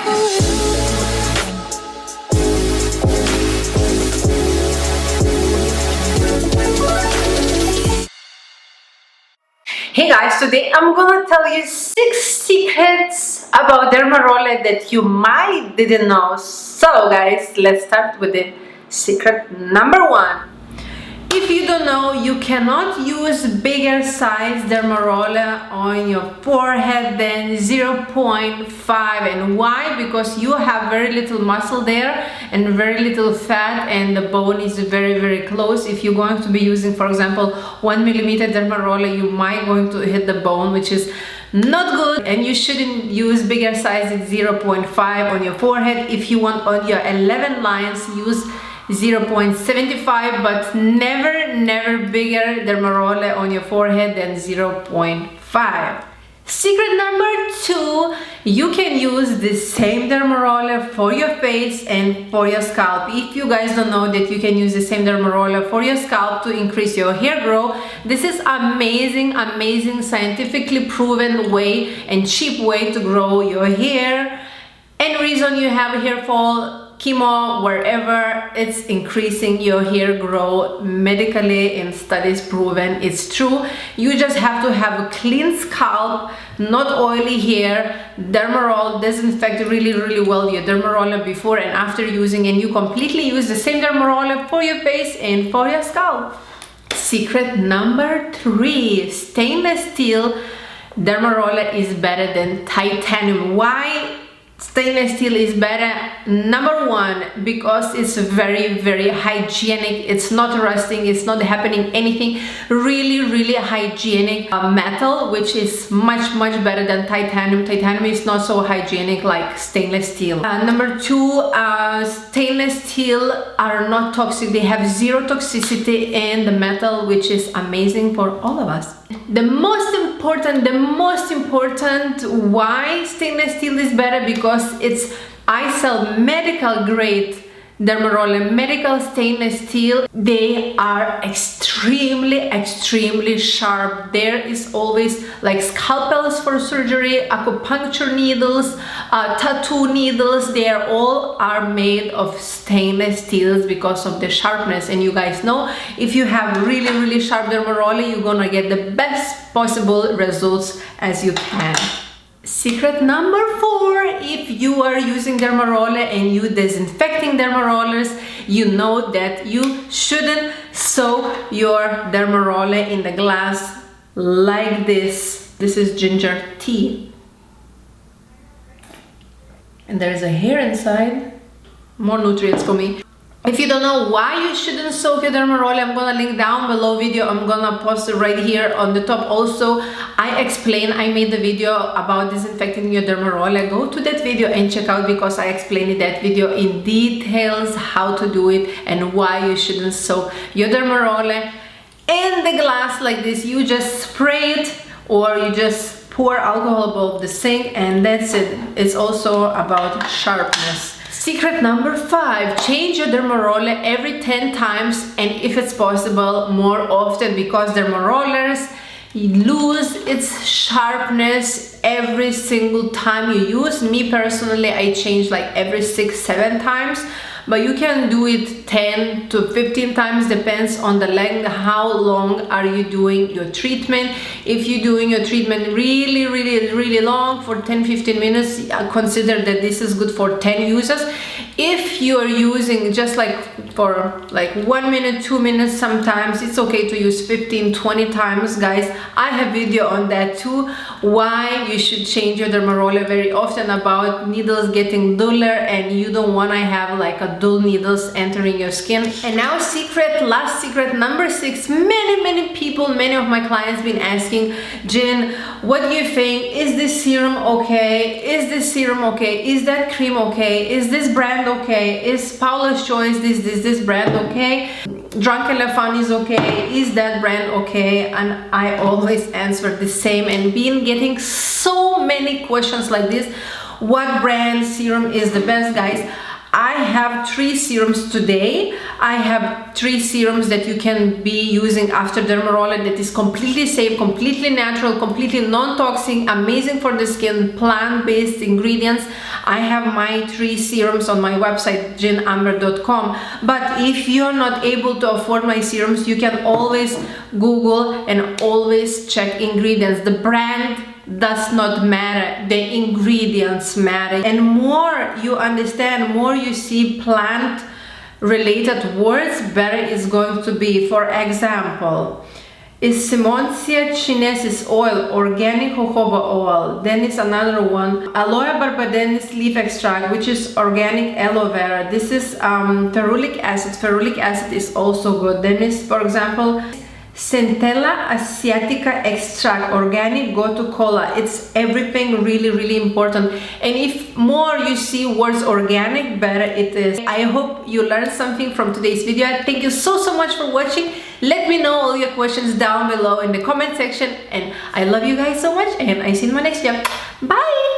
Hey guys, today I'm gonna tell you 6 secrets about Dermaroller that you might didn't know. So guys, let's start with the secret number 1. If you don't know, you cannot use bigger size Dermaroller on your forehead than 0.5. And why? Because you have very little muscle there and very little fat, and the bone is very close. If you're going to be using, for example, 1 millimeter Dermaroller, you might going to hit the bone, which is not good, and you shouldn't use bigger size at 0.5 on your forehead. If you want on your 11 lines, use 0.75, but never bigger Dermaroller on your forehead than 0.5. Secret number 2, you can use the same Dermaroller for your face and for your scalp. If you guys don't know that you can use the same Dermaroller for your scalp to increase your hair growth, this is amazing scientifically proven way and cheap way to grow your hair. And reason you have hair fall, chemo, wherever, it's increasing your hair growth medically, and studies proven it's true. You just have to have a clean scalp, not oily hair. Demerol disinfect really well your Dermaroller before and after using, and you completely use the same Dermaroller for your face and for your scalp. Secret number 3, stainless steel Dermaroller is better than titanium. Why stainless steel is better? Number 1, because it's very hygienic. It's not rusting, it's not happening anything. Really hygienic metal, which is much better than titanium. Titanium is not so hygienic like stainless steel. Number 2, stainless steel are not toxic. They have 0 toxicity in the metal, which is amazing for all of us. The most important why stainless steel is better, because I sell medical grade Dermaroller, medical stainless steel. They are extremely sharp. There is always like scalpels for surgery, acupuncture needles, tattoo needles. They all are made of stainless steels because of the sharpness. And you guys know, if you have really sharp Dermaroller, you're gonna get the best possible results as you can. Secret number 4, if you are using Dermaroller and you disinfecting Dermarollers, you know that you shouldn't soak your Dermaroller in the glass like this. This is ginger tea. And there's a hair inside. More nutrients for me. If you don't know why you shouldn't soak your Dermaroller, I'm gonna link down below video. I'm gonna post it right here on the top. Also, I made the video about disinfecting your Dermaroller. Go to that video and check out, because I explained in that video in details how to do it and why you shouldn't soak your Dermaroller in the glass like this. You just spray it, or you just pour alcohol above the sink, and that's it. It's also about sharpness. Secret number 5, change your Dermaroller every 10 times, and if it's possible, more often, because Dermarollers lose its sharpness every single time you use. Me personally, I change like every 6-7 times, but you can do it 10 to 15 times, depends on the length, how long are you doing your treatment. If you're doing your treatment really long, for 10-15 minutes, consider that this is good for 10 uses. If you are using just like for like 1 minute, 2 minutes, sometimes it's okay to use 15-20 times. Guys, I have video on that too, why you should change your Dermaroller very often, about needles getting duller, and you don't want to have like a dull needles entering your skin. And now last secret number 6, many people, many of my clients been asking, Jen, what do you think? Is this serum okay? Is this serum okay? Is that cream okay? Is this brand okay? Is Paula's Choice this brand okay? Drunk Elephant is okay? Is that brand okay? And I always answer the same, and been getting so many questions like this. What brand serum is the best? Guys, I have 3 serums today. I have 3 serums that you can be using after Dermaroller that is completely safe, completely natural, completely non-toxic, amazing for the skin, plant-based ingredients. I have my 3 serums on my website ginamber.com, but if you're not able to afford my serums, you can always Google and always check ingredients. The brand does not matter, the ingredients matter. And more you understand, more you see plant related words, better it's going to be. For example, is Simonsia chinensis oil, organic jojoba oil. Then is another one, Aloe barbadensis leaf extract, which is organic aloe vera. This is ferulic acid. Ferulic acid is also good. Then is, for example, Centella asiatica extract, organic gotu kola. It's everything really important. And if more you see words organic, better it is. I hope you learned something from today's video. Thank you so much for watching. Let me know all your questions down below in the comment section, and I love you guys so much, and I see you in my next video. Bye.